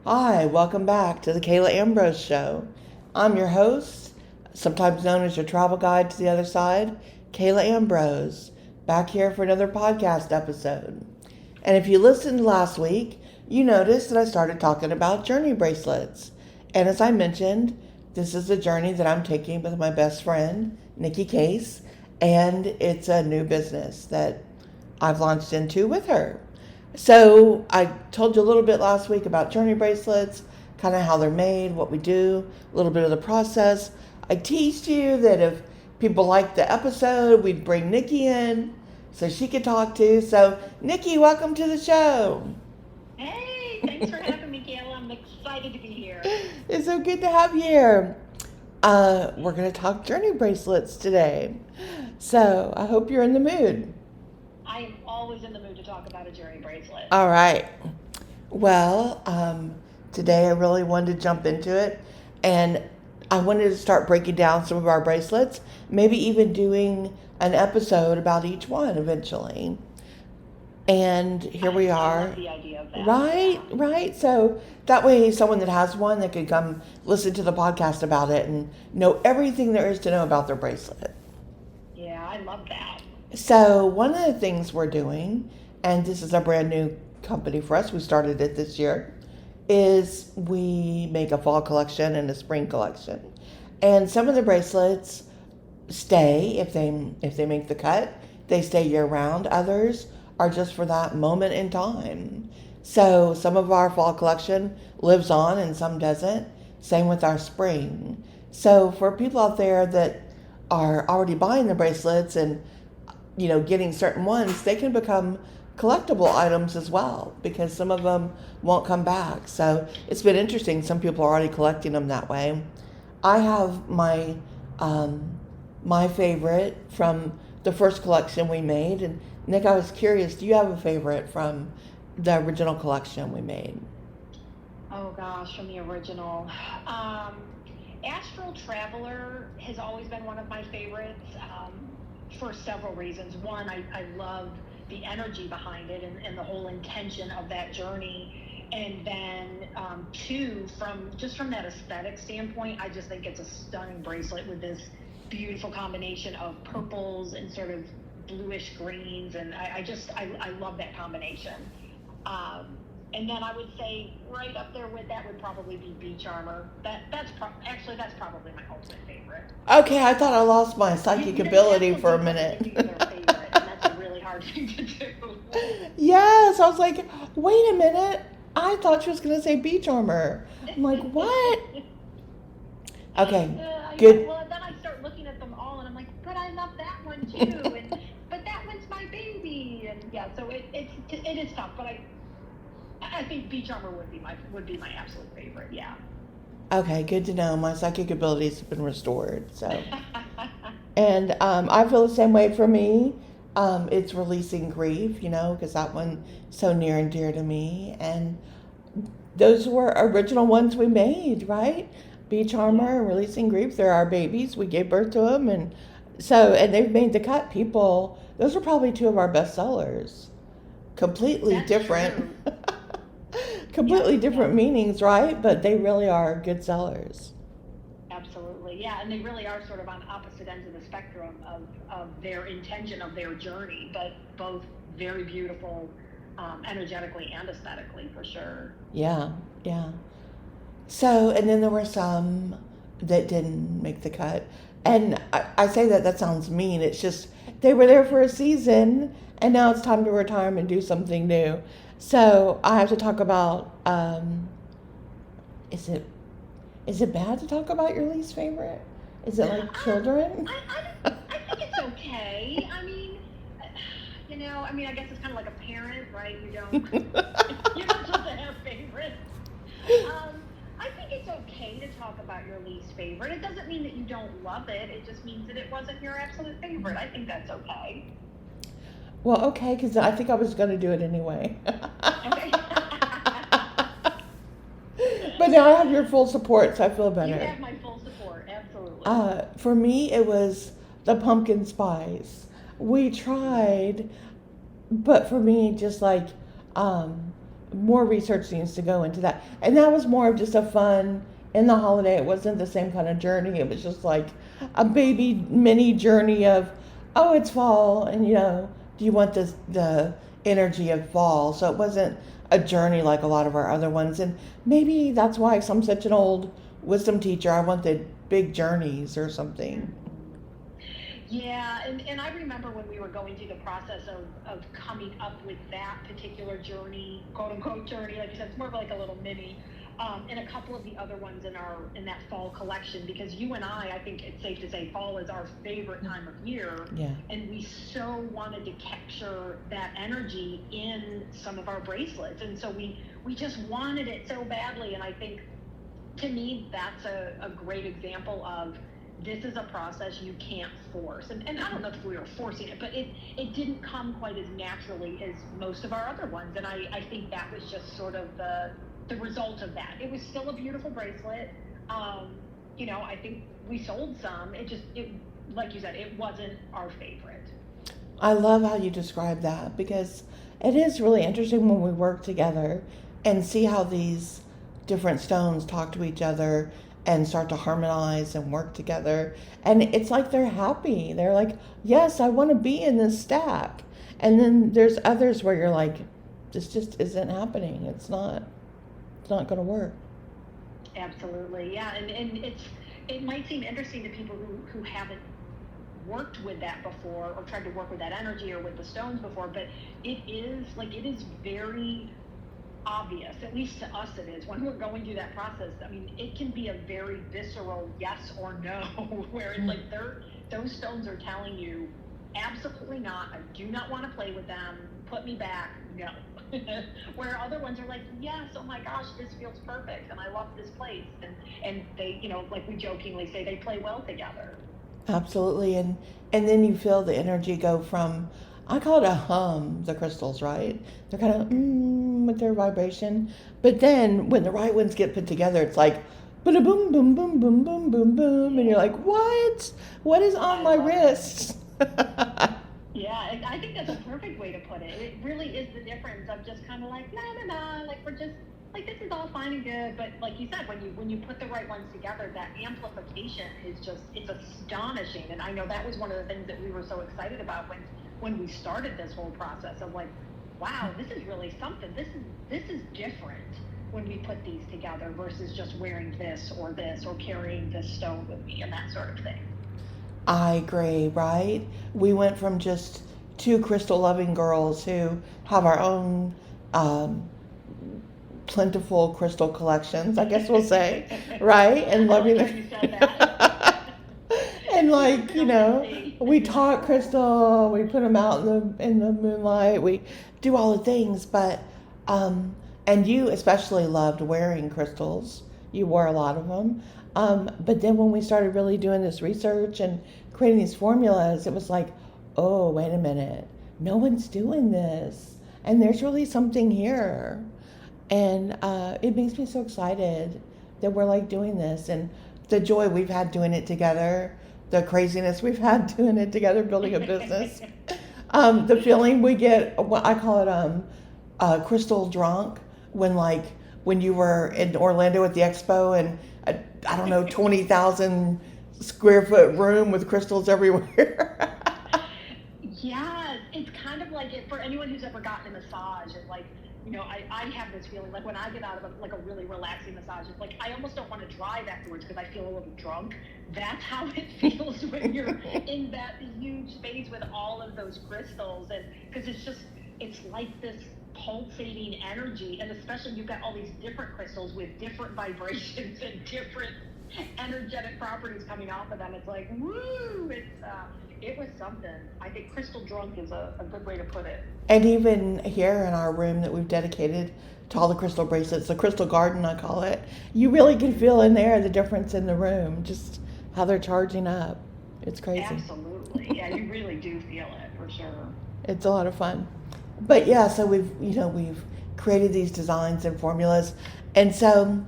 Hi, welcome back to the Kala Ambrose Show. I'm your host, sometimes known as your travel guide to the other side, Kala Ambrose, back here for another podcast episode. And if you listened last week, you noticed that I started talking about Journey Bracelets. And as I mentioned, this is a journey that I'm taking with my best friend, Nikki Case, and it's a new business that I've launched into with her. So I told you a little bit last week about Journey Bracelets, kind of how they're made, what we do, a little bit of the process. I teased you that if people liked the episode, we'd bring Nikki in so she could talk too. So Nikki, welcome to the show. Hey, thanks for having me, Kayla. I'm excited to be here. It's so good to have you here. We're going to talk Journey Bracelets today. So I hope you're in the mood. I am always in the mood to talk about a Journey bracelet. All right. Well, today I really wanted to jump into it, and I wanted to start breaking down some of our bracelets, maybe even doing an episode about each one eventually. And here we I are. love the idea of that. Right. So that way, someone that has one that could come listen to the podcast about it and know everything there is to know about their bracelet. Yeah, I love that. So one of the things we're doing, and this is a brand new company for us, we started it this year, is we make a fall collection and a spring collection. And some of the bracelets stay if they make the cut, they stay year round. Others are just for that moment in time. So some of our fall collection lives on and some doesn't. Same with our spring. So for people out there that are already buying the bracelets and getting certain ones, they can become collectible items as well because some of them won't come back. So it's been interesting. Some people are already collecting them that way. I have my favorite from the first collection we made. And Nick, I was curious, do you have a favorite from the original collection we made? Oh gosh, from the original. Astral Traveler has always been one of my favorites for several reasons. One, I love the energy behind it and the whole intention of that journey. And then two, from that aesthetic standpoint, I just think it's a stunning bracelet with this beautiful combination of purples and sort of bluish greens, and I love that combination. And then I would say right up there with that would probably be Beach Armor. That's probably my ultimate favorite. Okay, I thought I lost my psychic ability for a minute. Their favorite, and that's a really hard thing to do. Yes, I was like, wait a minute. I thought she was going to say Beach Armor. I'm like, what? Okay, good. Well, then I start looking at them all, and I'm like, but I love that one too, and but that one's my baby, and yeah. So it is tough, but I think Beach Armor would be my absolute favorite. Yeah. Okay, good to know. My psychic abilities have been restored. So, and I feel the same way for me. It's releasing grief, because that one's so near and dear to me. And those were original ones we made, right? Beach Armor and Releasing Grief. They're our babies. We gave birth to them, and they've made the cut. People, those are probably two of our best sellers. Completely That's different. true. Completely Yeah, different meanings, right? But they really are good sellers. absolutely, yeah, and they really are sort of on opposite ends of the spectrum of their intention of their journey, but both very beautiful, energetically and aesthetically for sure. Yeah. So, and then there were some that didn't make the cut. And I say that sounds mean. It's just they were there for a season, and now it's time to retire and do something new. So I have to talk about, is it bad to talk about your least favorite? Is it like children? I think it's okay. I guess it's kind of like a parent, right? You're not supposed to have favorites. I think it's okay to talk about your least favorite. It doesn't mean that you don't love it. It just means that it wasn't your absolute favorite. I think that's okay. Well, okay, because I think I was going to do it anyway. Okay. But now I have your full support, so I feel better. You have my full support, absolutely. For me, it was the pumpkin spice. We tried, but for me, just like more research needs to go into that. And that was more of just a fun in the holiday. It wasn't the same kind of journey. It was just like a baby mini journey of, oh, it's fall, and do you want the energy of fall? So it wasn't a journey like a lot of our other ones. And maybe that's why I'm such an old wisdom teacher. I wanted big journeys or something. Yeah, and I remember when we were going through the process of coming up with that particular journey, quote unquote journey, like you said, it's more of like a little mini, and a couple of the other ones in that fall collection, because you and I think it's safe to say fall is our favorite time of year. Yeah. And we so wanted to capture that energy in some of our bracelets, and so we just wanted it so badly. And I think, to me, that's a great example of, this is a process you can't force. And I don't know if we were forcing it, but it didn't come quite as naturally as most of our other ones. And I think that was just sort of the result of that. It was still a beautiful bracelet. I think we sold some. It like you said, it wasn't our favorite. I love how you describe that, because it is really interesting when we work together and see how these different stones talk to each other and start to harmonize and work together. And it's like they're happy. They're like, yes, I want to be in this stack. And then there's others where you're like, this just isn't happening. It's not going to work. Absolutely. Yeah. And it might seem interesting to people who haven't worked with that before, or tried to work with that energy or with the stones before, but it is very obvious, at least to us it is, when we're going through that process. I mean, it can be a very visceral yes or no, where it's like those stones are telling you, absolutely not, I do not want to play with them, put me back, no. Where other ones are like, yes, oh my gosh, this feels perfect, and I love this place, and they, like we jokingly say, they play well together. Absolutely. And then you feel the energy go from, I call it a hum, the crystals, right? They're kind of with their vibration. But then when the right ones get put together, it's like, boom, boom, boom, boom, boom, boom, boom, boom. And you're like, what? What is on my wrist? Yeah, I think that's a perfect way to put it. It really is the difference of just kind of like, like we're just, like, this is all fine and good. But like you said, when you put the right ones together, that amplification is just, it's astonishing. And I know that was one of the things that we were so excited about when we started this whole process of like, wow, this is really something. This is different when we put these together versus just wearing this or carrying this stone with me and that sort of thing. I agree, right? We went from just two crystal loving girls who have our own plentiful crystal collections, I guess we'll say, right? And loving them. And like, we talk crystal, we put them out in the moonlight, we do all the things, but and you especially loved wearing crystals. You wore a lot of them. But then when we started really doing this research and creating these formulas, it was like, oh, wait a minute, no one's doing this, and there's really something here. And it makes me so excited that we're like doing this, and the joy we've had doing it together, the craziness we've had doing it together, building a business, the feeling we get, what I call it, crystal drunk, when you were in Orlando at the expo and I don't know, 20,000 square foot room with crystals everywhere. Yeah, it's kind of like it for anyone who's ever gotten a massage. It's like, I have this feeling like when I get out of a really relaxing massage, it's like I almost don't want to drive afterwards because I feel a little drunk. That's how it feels when you're in that huge space with all of those crystals, and because it's like this pulsating energy, and especially you've got all these different crystals with different vibrations and different energetic properties coming off of them. It's like, woo! It was something. I think crystal drunk is a good way to put it. And even here in our room that we've dedicated to all the crystal bracelets, the crystal garden I call it, you really can feel in there the difference in the room, just how they're charging up. It's crazy. Absolutely. Yeah, you really do feel it for sure. It's a lot of fun. But yeah, so we've created these designs and formulas, and so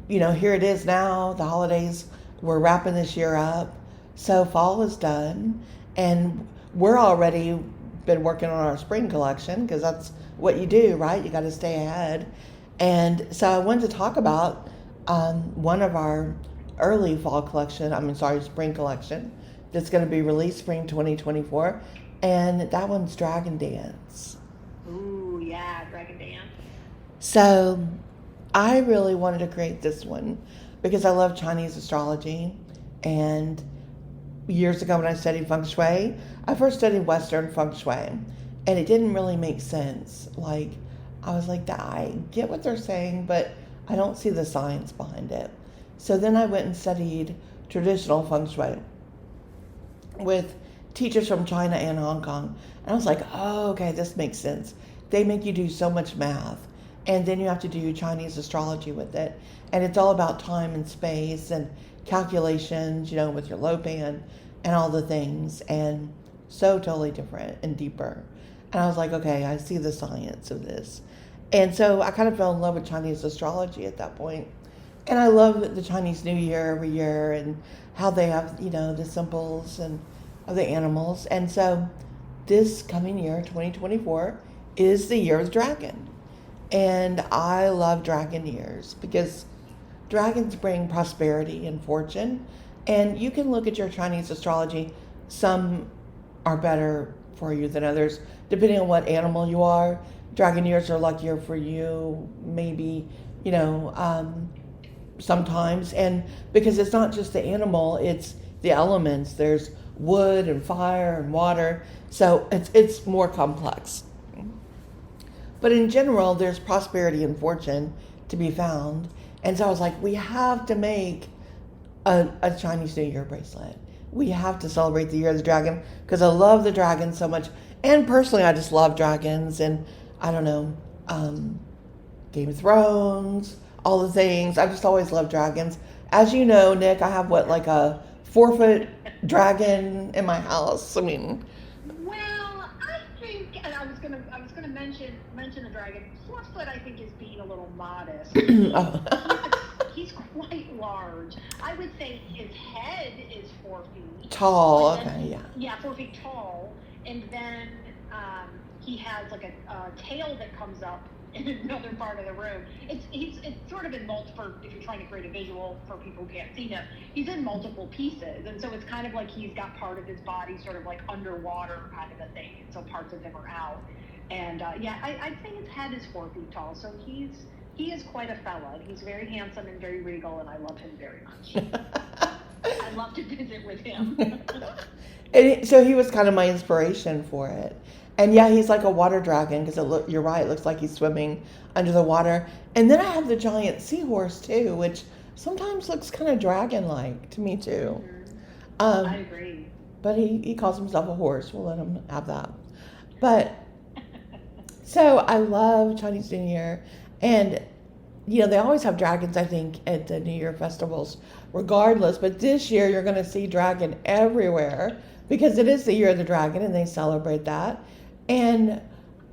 here it is now. The holidays, we're wrapping this year up, so fall is done, and we're already been working on our spring collection because that's what you do, right? You got to stay ahead. And so I wanted to talk about one of our early fall collection, spring collection, that's going to be released spring 2024. And that one's Dragon Dance. Ooh, yeah, Dragon Dance. So I really wanted to create this one because I love Chinese astrology. And years ago when I studied feng shui, I first studied Western feng shui, and it didn't really make sense. Like, I was like, I get what they're saying, but I don't see the science behind it. So then I went and studied traditional feng shui with teachers from China and Hong Kong. And I was like, oh, okay, this makes sense. They make you do so much math, and then you have to do Chinese astrology with it. And it's all about time and space and calculations, with your low band and all the things, and so totally different and deeper. And I was like, okay, I see the science of this. And so I kind of fell in love with Chinese astrology at that point. And I love the Chinese New Year every year and how they have, the symbols and of the animals. And so this coming year, 2024, is the year of the dragon. And I love dragon years because dragons bring prosperity and fortune. And you can look at your Chinese astrology. Some are better for you than others, depending on what animal you are. Dragon years are luckier for you, maybe, sometimes. And because it's not just the animal, it's the elements. There's wood and fire and water. So it's more complex. But in general, there's prosperity and fortune to be found. And so I was like, we have to make a Chinese New Year bracelet. We have to celebrate the year of the dragon because I love the dragon so much. And personally, I just love dragons. And I don't know, Game of Thrones, all the things. I just always loved dragons. As you know, Nick, I have like a 4-foot dragon in my house. Well, I think, and I was gonna mention the dragon. 4 foot, I think, is being a little modest. He's quite large. I would say his head is 4 feet tall. Then, okay, yeah. Yeah, 4 feet tall, and then he has like a tail that comes up in another part of the room. It's sort of in multiple. If you're trying to create a visual for people who can't see him, he's in multiple pieces, and so it's kind of like he's got part of his body sort of like underwater kind of a thing, and so parts of him are out. And I'd say his head is 4 feet tall, so he is quite a fella. He's very handsome and very regal, and I love him very much. I love to visit with him. So he was kind of my inspiration for it. And yeah, he's like a water dragon because you're right, it looks like he's swimming under the water. And then I have the giant seahorse too, which sometimes looks kind of dragon-like to me too. Mm-hmm. I agree. But he calls himself a horse. We'll let him have that. But so I love Chinese New Year. And, they always have dragons, I think, at the New Year festivals, regardless. But this year, you're going to see dragon everywhere because it is the year of the dragon, and they celebrate that. And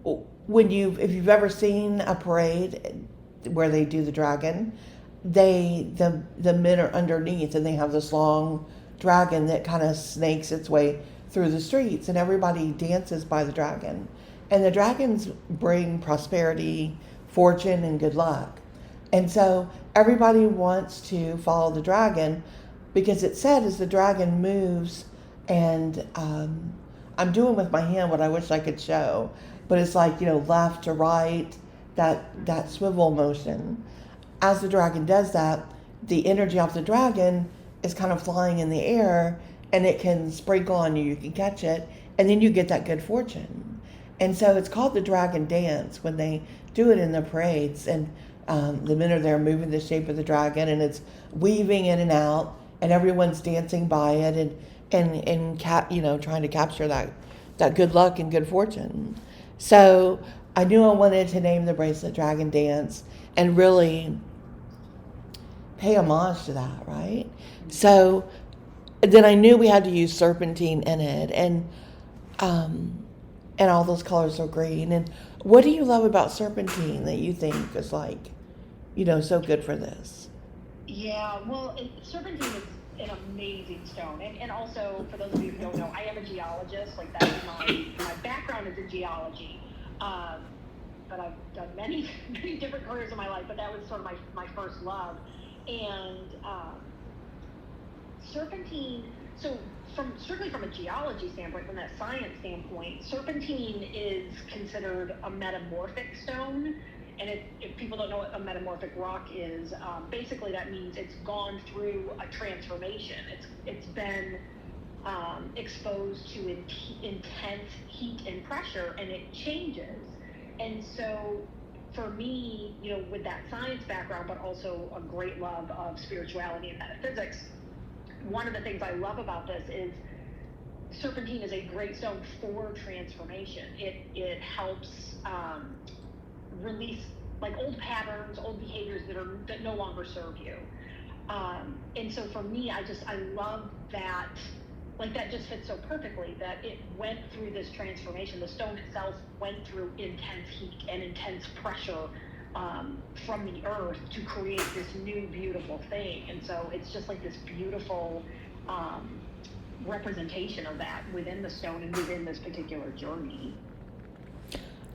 if you've ever seen a parade where they do the dragon, the men are underneath, and they have this long dragon that kind of snakes its way through the streets, and everybody dances by the dragon. And the dragons bring prosperity, fortune, and good luck. And so everybody wants to follow the dragon because it said as the dragon moves, and I'm doing with my hand what I wish I could show, but it's like, left to right, that swivel motion. As the dragon does that, the energy off the dragon is kind of flying in the air, and it can sprinkle on you. You can catch it, and then you get that good fortune. And so it's called the Dragon Dance when they do it in the parades, and the men are there moving the shape of the dragon, and it's weaving in and out, and everyone's dancing by it, and trying to capture that good luck and good fortune. So I knew I wanted to name the bracelet Dragon Dance and really pay homage to that, right? So then I knew we had to use serpentine in it, and all those colors are green. And what do you love about serpentine that you think is like, so good for this? Yeah, well, serpentine an amazing stone. And also, for those of you who don't know, I am a geologist. Like, that's my background is in geology. But I've done many, many different careers in my life, but that was sort of my first love. And serpentine, so strictly from a geology standpoint, from that science standpoint, serpentine is considered a metamorphic stone. And if people don't know what a metamorphic rock is, basically that means it's gone through a transformation. It's been exposed to intense heat and pressure, and it changes. And so for me, with that science background, but also a great love of spirituality and metaphysics, one of the things I love about this is serpentine is a great stone for transformation. It helps release like old patterns, old behaviors that no longer serve you. And so for me, I love that. Like, that just fits so perfectly that it went through this transformation. The stone itself went through intense heat and intense pressure from the earth to create this new beautiful thing. And so it's just like this beautiful representation of that within the stone and within this particular journey.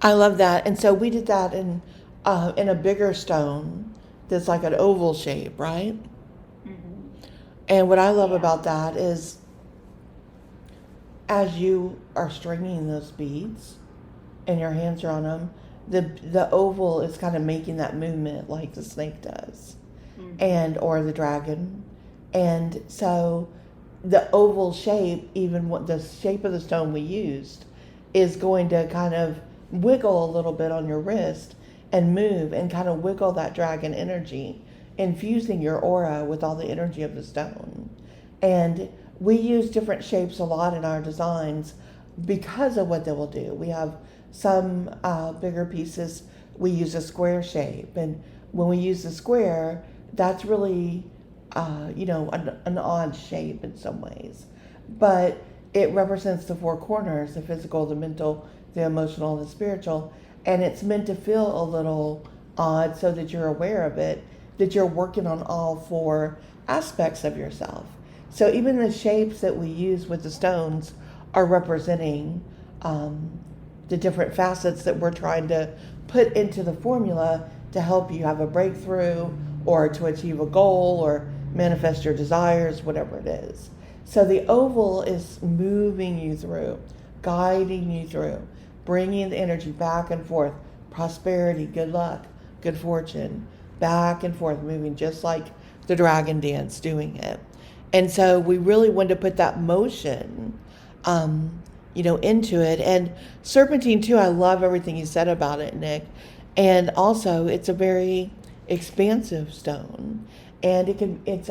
I love that. And so we did that in a bigger stone that's like an oval shape, right? Mm-hmm. And what I love about that is, as you are stringing those beads and your hands are on them, the oval is kind of making that movement like the snake does, mm-hmm. or the dragon. And so the oval shape, even what the shape of the stone we used, is going to kind of wiggle a little bit on your wrist and move and kind of wiggle that dragon energy, infusing your aura with all the energy of the stone. And we use different shapes a lot in our designs because of what they will do. We have some bigger pieces, we use a square shape. And when we use the square, that's really, an odd shape in some ways. But it represents the four corners, the physical, the mental, the emotional, and the spiritual. And it's meant to feel a little odd so that you're aware of it, that you're working on all four aspects of yourself. So even the shapes that we use with the stones are representing the different facets that we're trying to put into the formula to help you have a breakthrough or to achieve a goal or manifest your desires, whatever it is. So the oval is moving you through, guiding you through, bringing the energy back and forth, prosperity, good luck, good fortune, back and forth, moving just like the dragon dance, doing it. And so we really wanted to put that motion, into it. And serpentine too, I love everything you said about it, Nick. And also, it's a very expansive stone, and it's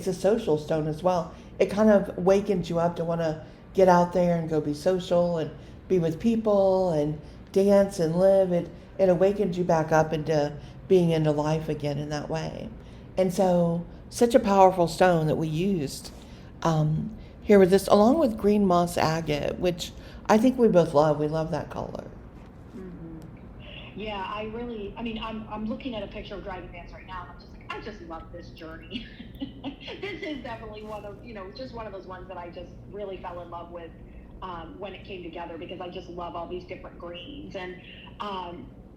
a social stone as well. It kind of wakens you up to want to get out there and go be social and be with people and dance and live. It awakens you back up into being into life again in that way. And so, such a powerful stone that we used here with this, along with green moss agate, which I think we both love. We love that color. Mm-hmm. Yeah, I'm looking at a picture of Dragon Dance right now, and I'm just like, I just love this journey. This is definitely one of those ones that I just really fell in love with when it came together, because I just love all these different greens. And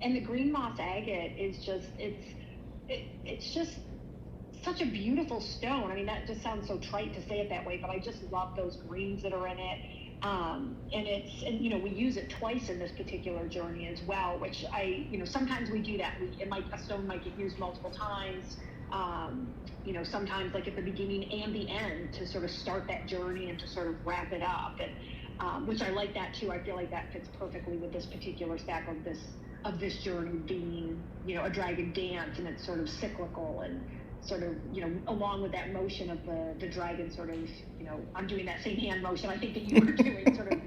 the green moss agate is just, it's just such a beautiful stone. I mean, that just sounds so trite to say it that way, but I just love those greens that are in it. And we use it twice in this particular journey as well, which sometimes we do that. A stone might get used multiple times. Sometimes like at the beginning and the end to sort of start that journey and to sort of wrap it up. And which I like that too. I feel like that fits perfectly with this particular stack of this journey being, a dragon dance, and it's sort of cyclical and sort of, along with that motion of the dragon sort of, I'm doing that same hand motion I think that you were doing, sort of,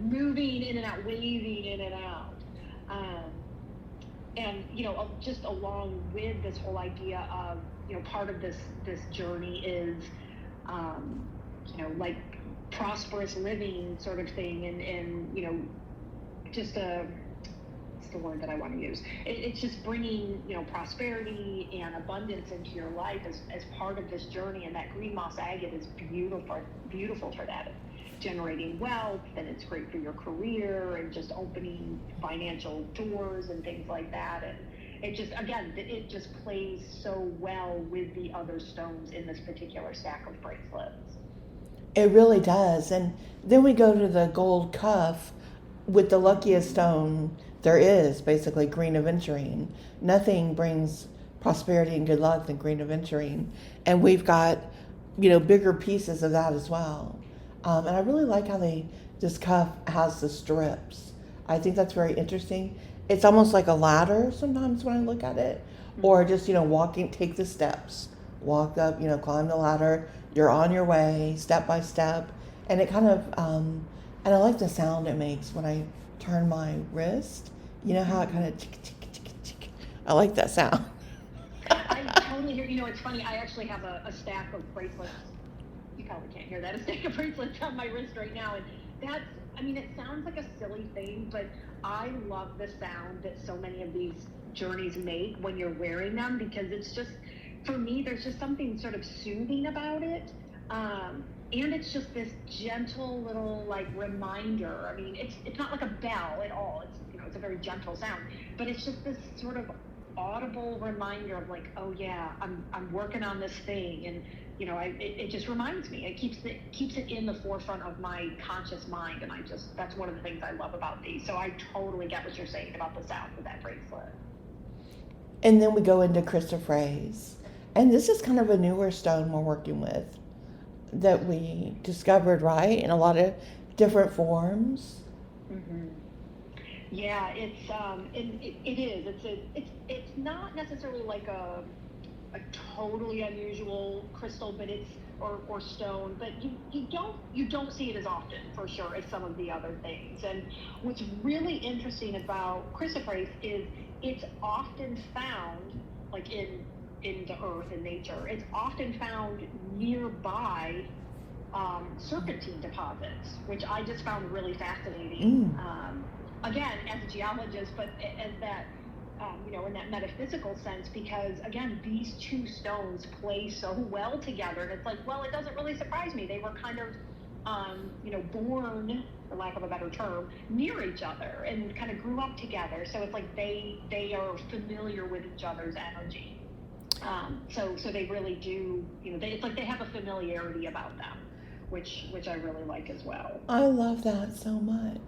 moving in and out, waving in and out. And, just along with this whole idea of, part of this journey is, like prosperous living sort of thing, and just the word that I want to use? It's just bringing, prosperity and abundance into your life as part of this journey. And that green moss agate is beautiful for that. Generating wealth, and it's great for your career and just opening financial doors and things like that. And it just plays so well with the other stones in this particular stack of bracelets. It really does. And then we go to the gold cuff with the luckiest stone there is, basically green aventurine. Nothing brings prosperity and good luck than green aventurine. And we've got, bigger pieces of that as well. And I really like how this cuff has the strips. I think that's very interesting. It's almost like a ladder sometimes when I look at it, or just, take the steps, walk up, climb the ladder. You're on your way, step by step. And it kind of, and I like the sound it makes when I turn my wrist. You know how it kind of tick, tick, tick, tick. I like that sound. I totally hear. It's funny. I actually have a stack of bracelets. You probably can't hear that. A stack of bracelets on my wrist right now. And it sounds like a silly thing, but I love the sound that so many of these journeys make when you're wearing them, because it's just, for me, there's just something sort of soothing about it. And it's just this gentle little reminder. It's not like a bell at all. It's a very gentle sound, but it's just this sort of audible reminder of oh yeah, I'm working on this thing. And it just reminds me. It keeps it in the forefront of my conscious mind, and that's one of the things I love about these. So I totally get what you're saying about the sound of that bracelet. And then we go into chrysoprase, and this is kind of a newer stone we're working with that we discovered, right, in a lot of different forms. Mm-hmm. Yeah, it is. It's not necessarily like a totally unusual crystal, but or stone, but you don't see it as often, for sure, as some of the other things. And what's really interesting about chrysoprase is it's often found in the earth and nature. It's often found nearby serpentine deposits, which I just found really fascinating. Again, as a geologist, but as that, in that metaphysical sense, because again, these two stones play so well together. And it's it doesn't really surprise me. They were kind of, born, for lack of a better term, near each other and kind of grew up together. So it's they are familiar with each other's energy. So they really do, it's they have a familiarity about them, which I really like as well. I love that so much.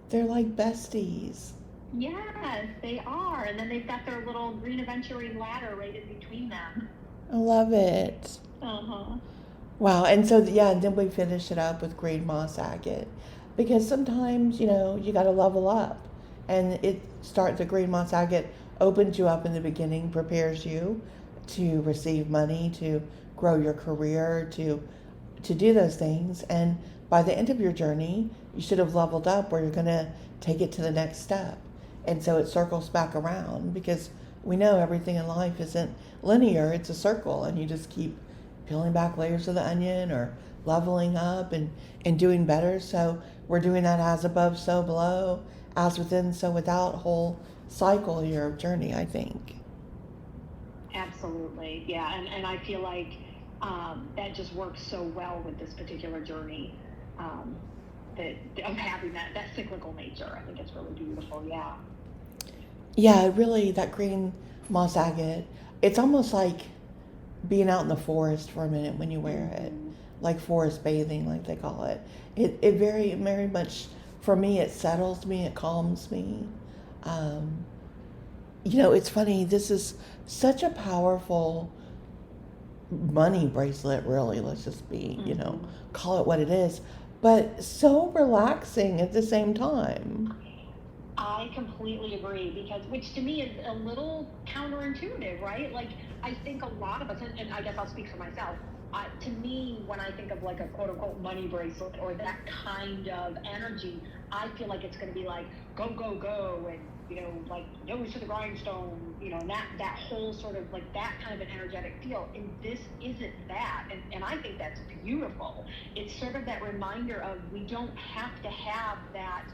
They're like besties. Yes, they are. And then they've got their little green aventurine ladder right in between them. I love it. Uh-huh. Wow. And so, then we finish it up with green moss agate, because sometimes, you got to level up, and the green moss agate opens you up in the beginning, prepares you to receive money, to grow your career, to do those things. And by the end of your journey, you should have leveled up where you're going to take it to the next step. And so it circles back around, because we know everything in life isn't linear. It's a circle, and you just keep peeling back layers of the onion or leveling up and doing better. So we're doing that as above, so below, as within, so without, whole cycle of your journey, I think. Absolutely. Yeah. And I feel like that just works so well with this particular journey, that of having that cyclical nature. I think it's really beautiful. Yeah. Yeah, really, that green moss agate, it's almost like being out in the forest for a minute when you wear it, like forest bathing, like they call it. It very, very much, for me, it settles me, it calms me. It's funny, this is such a powerful money bracelet, really. Let's just be, call it what it is, but so relaxing at the same time. I completely agree, which to me is a little counterintuitive, right? I think a lot of us, and I guess I'll speak for myself, to me, when I think of a quote unquote money bracelet or that kind of energy, I feel like it's going to be go, go, go, and, nose to the grindstone, and that whole sort of that kind of an energetic feel. And this isn't that. And I think that's beautiful. It's sort of that reminder of we don't have to have that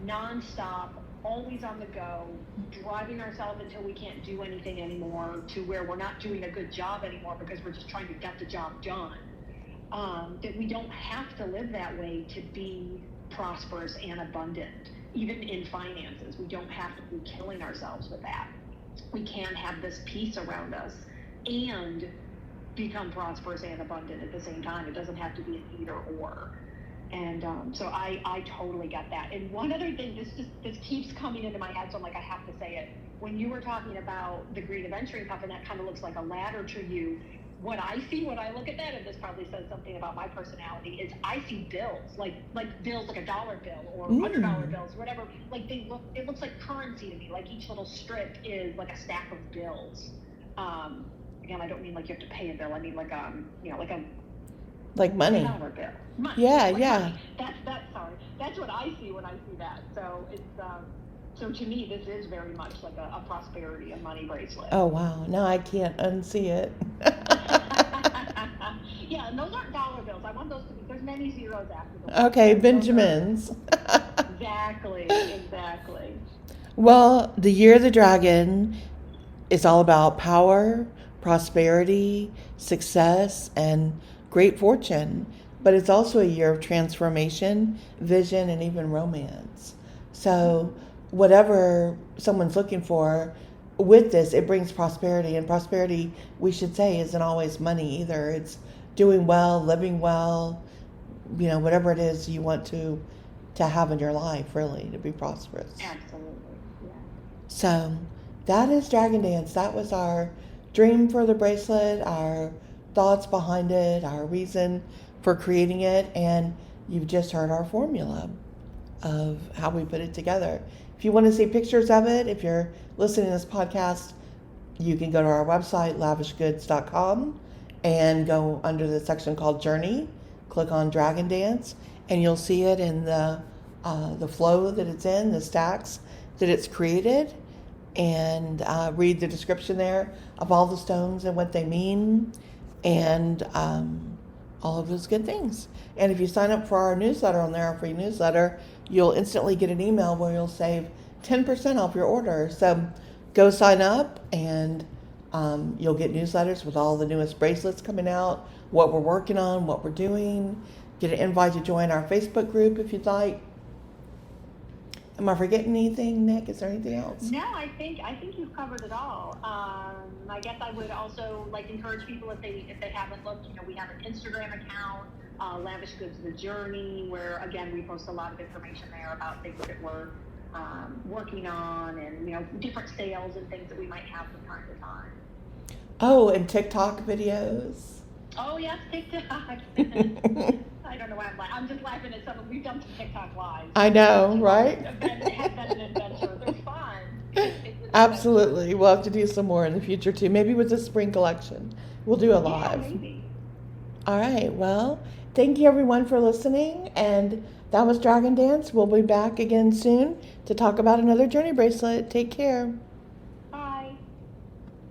nonstop always on the go, driving ourselves until we can't do anything anymore, to where we're not doing a good job anymore because we're just trying to get the job done. That we don't have to live that way to be prosperous and abundant, even in finances. We don't have to be killing ourselves with that. We can have this peace around us and become prosperous and abundant at the same time. It doesn't have to be an either or. And so I totally get that. And one other thing, this keeps coming into my head, so I'm like, I have to say it. When you were talking about the Green Adventuring Cup, and that kind of looks like a ladder to you, what I see when I look at that, and this probably says something about my personality, is I see bills, like bills, like a dollar bill or $100 bills, whatever. Like it looks like currency to me. Like each little strip is like a stack of bills. Again, I don't mean like you have to pay a bill. I mean like like money. $1 bill. Money. Yeah, like yeah. Money. That's what I see when I see that. So it's so to me, this is very much like a prosperity, a money bracelet. Oh, wow. Now I can't unsee it. Yeah, and those aren't dollar bills. I want those to be, there's many zeros after them. Okay, Benjamins. Exactly. Well, the Year of the Dragon is all about power, prosperity, success, and great fortune. But it's also a year of transformation, vision, and even romance. So whatever someone's looking for with this, it brings prosperity. And prosperity, we should say, isn't always money either. It's doing well, living well, whatever it is you want to have in your life, really, to be prosperous. Absolutely, yeah. So that is Dragon Dance. That was our dream for the bracelet, our thoughts behind it, our reason for creating it, and you've just heard our formula of how we put it together. If you want to see pictures of it, if you're listening to this podcast, you can go to our website, lavishgoods.com, and go under the section called Journey, click on Dragon Dance, and you'll see it in the flow that it's in, the stacks that it's created, and read the description there of all the stones and what they mean, and all of those good things. And if you sign up for our newsletter on there, our free newsletter, you'll instantly get an email where you'll save 10% off your order. So go sign up, and you'll get newsletters with all the newest bracelets coming out, what we're working on, what we're doing. Get an invite to join our Facebook group if you'd like. Am I forgetting anything, Nick? Is there anything else? No, I think you've covered it all. I guess I would also encourage people, if they haven't looked, we have an Instagram account, Lavish Goods The Journey, where again we post a lot of information there about things that we're working on, and different sales and things that we might have from time to time. Oh, and TikTok videos. Oh yes, TikTok. I don't know why I'm just laughing at some of we've done some TikTok lives. I know, right? It has been an adventure. They're fun. Absolutely. We'll have to do some more in the future too. Maybe with the spring collection. We'll do a live. Yeah, maybe. All right. Well, thank you everyone for listening. And that was Dragon Dance. We'll be back again soon to talk about another Journey Bracelet. Take care.